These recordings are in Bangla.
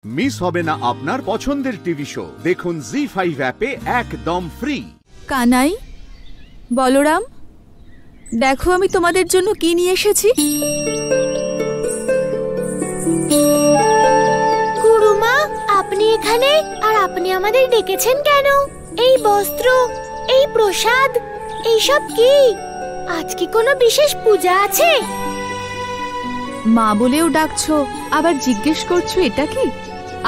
মিস হবে না আপনার পছন্দের টিভি শো। দেখুন জি5 অ্যাপে একদম ফ্রি। কানাই, বলরাম, দেখো আমি তোমাদের জন্য কি নিয়ে এসেছি। গুরুমা, আপনি এখানে? আর আপনি আমাদের ডেকেছেন কেন? এই বস্ত্র, এই প্রসাদ, এইসব কি? আজ কি কোনো বিশেষ পূজা আছে? মা বলেও ডাকছো, আবার জিজ্ঞেস করছো এটা কি?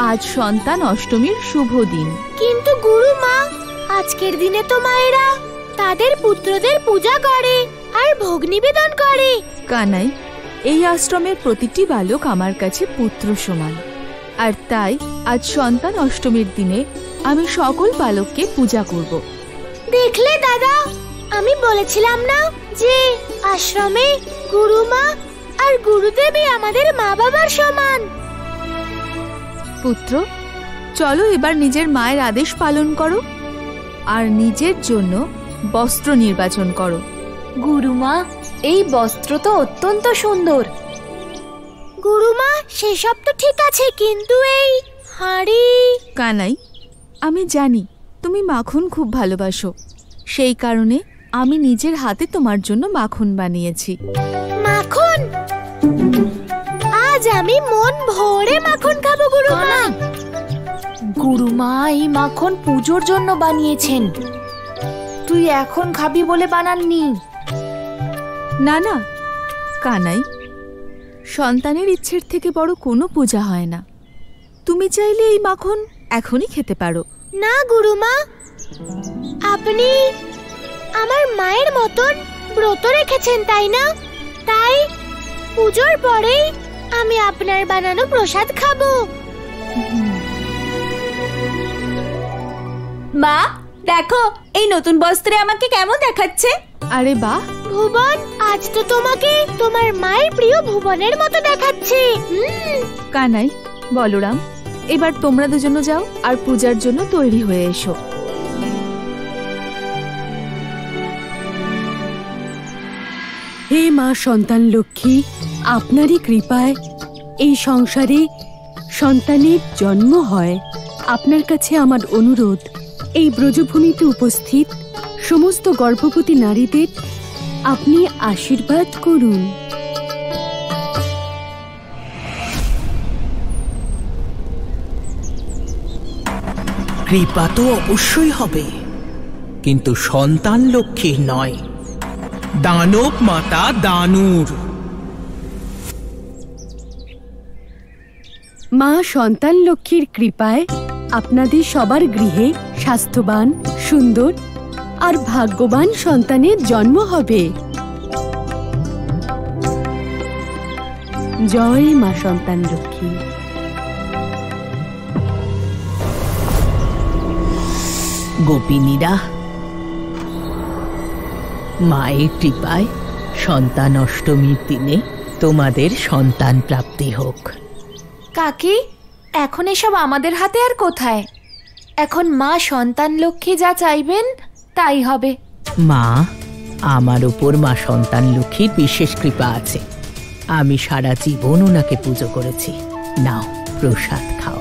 আজ সন্তান অষ্টমীর শুভ দিন। কিন্তু গুরুমা, আজকের দিনে তো মায়েরা তাদের পুত্রদের পূজা করে আর ভোগ নিবেদন করে। কানাই, এই আশ্রমের প্রতিটি বালক আমার কাছে পুত্র সমান, আর তাই আজ সন্তান অষ্টমীর দিনে আমি সকল বালককে পূজা করব। দেখলে দাদা, আমি বলেছিলাম না যে আশ্রমে গুরুমা আর গুরুদেবী আমাদের মা বাবার সমান। পুত্র, চলো এবার নিজের মায়ের আদেশ পালন করো আর নিজের জন্য বস্ত্র নির্বাচন করো। গুরুমা, এই বস্ত্র তো অত্যন্ত সুন্দর। গুরুমা, সেসব তো ঠিক আছে, কিন্তু এই হাঁড়ি। কানাই, আমি জানি তুমি মাখন খুব ভালোবাসো, সেই কারণে আমি নিজের হাতে তোমার জন্য মাখন বানিয়েছি। মাখন? আজ আমি মন ভরে মাখন খাবো গুরুমা। গুরুমা এই মাখন পুজোর জন্য বানিয়েছেন, তুই এখন খাবি বলে বানাননি। না না কানাই, সন্তানের ইচ্ছের থেকে বড় কোনো পূজা হয় না। তুমি চাইলে এই মাখন এখনই খেতে পারো। না গুরুমা, আপনি আমার মায়ের মতন ব্রত রেখেছেন, তাই না? তাই পুজোর পরেই আমি আপনার বানানো প্রসাদ খাবো। মা, দেখো এই নতুন বস্ত্রে আমাকে কেমন দেখাচ্ছে। আরে বাহ ভুবন, আজ তো তোমাকে তোমার মায়ের প্রিয় ভুবনের মতো দেখাচ্ছে। কানাই, বলরাম, এবার তোমরা দুজনে যাও আর পূজার জন্য তৈরি হয়ে এসো। হে মা সন্তান লক্ষ্মী, আপনারই কৃপায় এই সংসারে সন্তানের জন্ম হয়। আপনার কাছে আমার অনুরোধ, এই ব্রজভূমিতে উপস্থিত সমস্ত গর্ভবতী নারীদের আপনি আশীর্বাদ করুন। কৃপা তো অবশ্যই হবে, কিন্তু সন্তান লক্ষ্মীর নয়, দানব মাতা দানুর। মা সন্তান লক্ষ্মীর কৃপায় আপনাদের সবার গৃহে স্বাস্থ্যবান, সুন্দর আর ভাগ্যবান সন্তানের জন্ম হবে। জয় মা সন্তান লক্ষ্মী। গোপিনীরা, মায়ের কৃপায় সন্তান অষ্টমীর দিনে তোমাদের সন্তান প্রাপ্তি হোক। কাকি, এখন এসব আমাদের হাতে আর কোথায়? এখন মা সন্তান লক্ষ্মী যা চাইবেন তাই হবে। মা, আমার উপর মা সন্তান লক্ষ্মীর বিশেষ কৃপা আছে। আমি সারা জীবন ওনাকে পুজো করেছি। নাও, প্রসাদ খাও।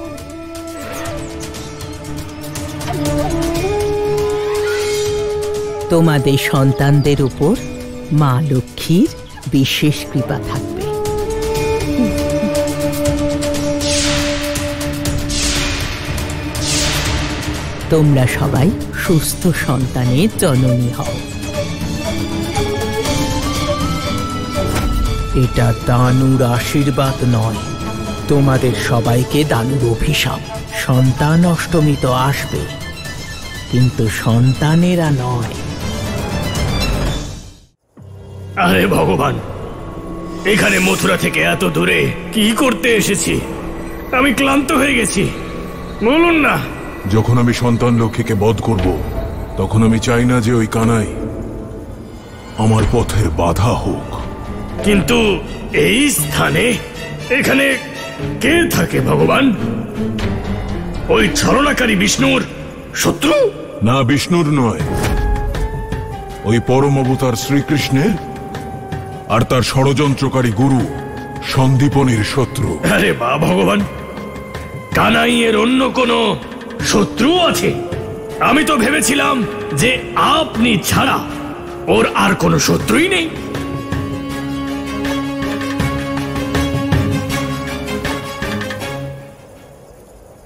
তোমাদের সন্তানদের উপর মা লক্ষ্মীর বিশেষ কৃপা থাকবে। তোমরা সবাই সুস্থ সন্তানের জননী হও। এটা দানুর আশীর্বাদ নয়, তোমাদের সবাইকে দানুর অভিশাপ। সন্তান অষ্টমী তো আসবে, কিন্তু সন্তানেরা নয়। আরে ভগবান, এখানে মথুরা থেকে এত দূরে কি করতে এসেছি? আমি ক্লান্ত হয়ে গেছি। বলুন না। যখন আমি সন্তান লক্ষ্মীকে বধ করব, তখন আমি চাই না যে ওই কানাই আমার পথের বাধা হোক। কিন্তু এই স্থানে, এখানে কে থাকে ভগবান? ওই ছলনাকারী বিষ্ণুর শত্রু? না, বিষ্ণুর নয়, ওই পরম অবতার শ্রীকৃষ্ণের আর তার ষড়যন্ত্রকারী গুরু সন্দীপনের শত্রু। আরে বা ভগবান, কানাইয়ের অন্য কোনো শত্রু আছে? আমি তো ভেবেছিলাম যে আপনি ছাড়া ওর আর কোনো শত্রুই নেই।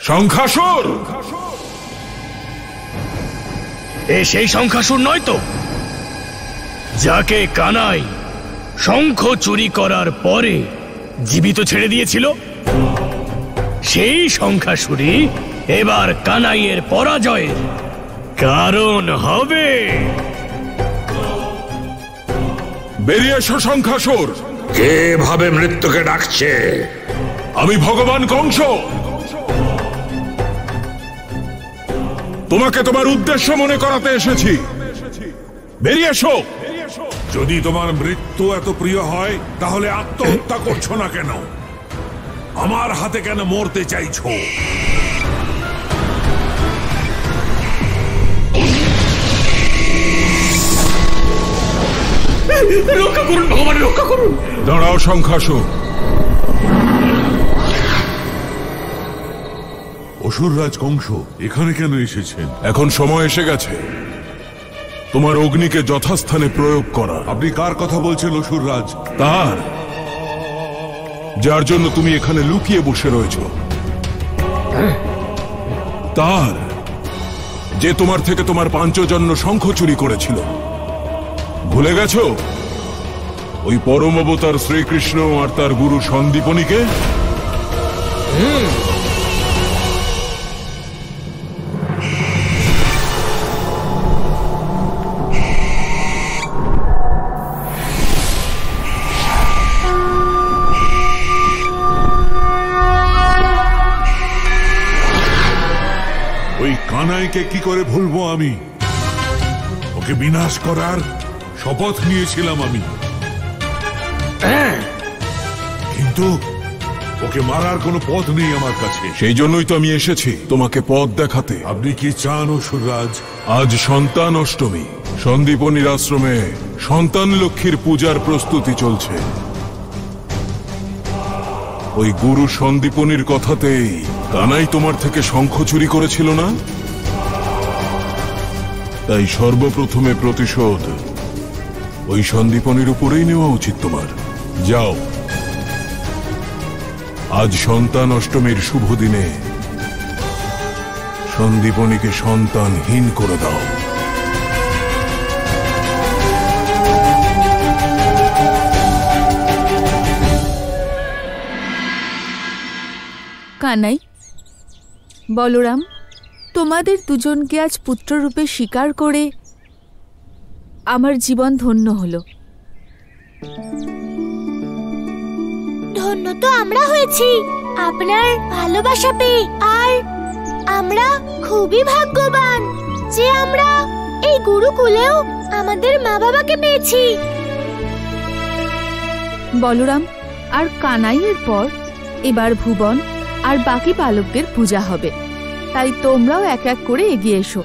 শঙ্খাসুর! এ সেই শঙ্খাসুর নয় তো, যাকে কানাই শঙ্খ চুরি করার পরে জীবিত ছেড়ে দিয়েছিল? সেই শঙ্খাসুরই এবার কানাইয়ের পরাজয়ের কারণ হবে। বেরিয়ে এসো শঙ্খাসুর! কে ভাবে মৃত্যুকে ডাকছে? আমি ভগবান কংস। তোমাকে তোমার উদ্দেশ্য মনে করাতে এসেছি। বেরিয়ে এসো। যদি তোমার মৃত্যু এত প্রিয় হয় তাহলে আত্মহত্যা করছো না কেন? আমার হাতে কেন মরতে চাইছো? রক্ষা করুন ভগবান, রক্ষা করুন। দাঁড়াও শঙ্খাসুর। অসুররাজ কংস এখানে কেন এসেছেন? এখন সময় এসে গেছে তোমার অগ্নিকে যথাস্থানে প্রয়োগ করা। আপনি কার কথা বলছেন অসুররাজ? তার, যার জন্য তুমি এখানে লুকিয়ে বসে রয়েছ। তার, যে তোমার থেকে তোমার পাঞ্চজন্য শঙ্খ চুরি করেছিল। ভুলে গেছ ওই পরম অবতার শ্রীকৃষ্ণ আর তার গুরু সন্দীপনীকে? ওই কানাইকে কি করে ভুলবো আমি? ওকে বিনাশ করার শপথ নিয়েছিলাম আমি, কিন্তু ওকে মারার কোনো পথ নেই আমার কাছে। সেই জন্যই তো আমি এসেছি তোমাকে পথ দেখাতে। আপনি কি চান অসুররাজ? আজ সন্তান অষ্টমী। সন্দীপনীর আশ্রমে সন্তান লক্ষ্মীর পূজার প্রস্তুতি চলছে। ওই গুরু সন্দীপনীর কথাতেই কানাই তোমার থেকে শঙ্খ চুরি করেছিল না? তাই সর্বপ্রথমে প্রতিশোধ ওই সন্দীপনীর উপরেই নেওয়া উচিত তোমার। যাও, আজ সন্তান অষ্টমীর শুভ দিনে সন্দীপনীকে সন্তানহীন করে দাও। কানাই, বলরাম, তোমাদের দুজনকে আজ পুত্ররূপে স্বীকার করে আমার জীবন ধন্য হলো। ধন্য তো আমরা হয়েছি আপনার ভালোবাসা পেয়ে, আর আমরা খুবই ভাগ্যবান যে আমরা এই গুরুকুলেও আমাদের মা বাবাকে পেয়েছি। বলরাম আর কানাইয়ের পর এবার ভুবন আর বাকি বালকদের পূজা হবে, তাই তোমরাও এক এক করে এগিয়ে এসো।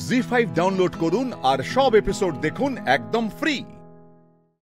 জি5 ডাউনলোড করুন আর সব এপিসোড দেখুন একদম ফ্রি।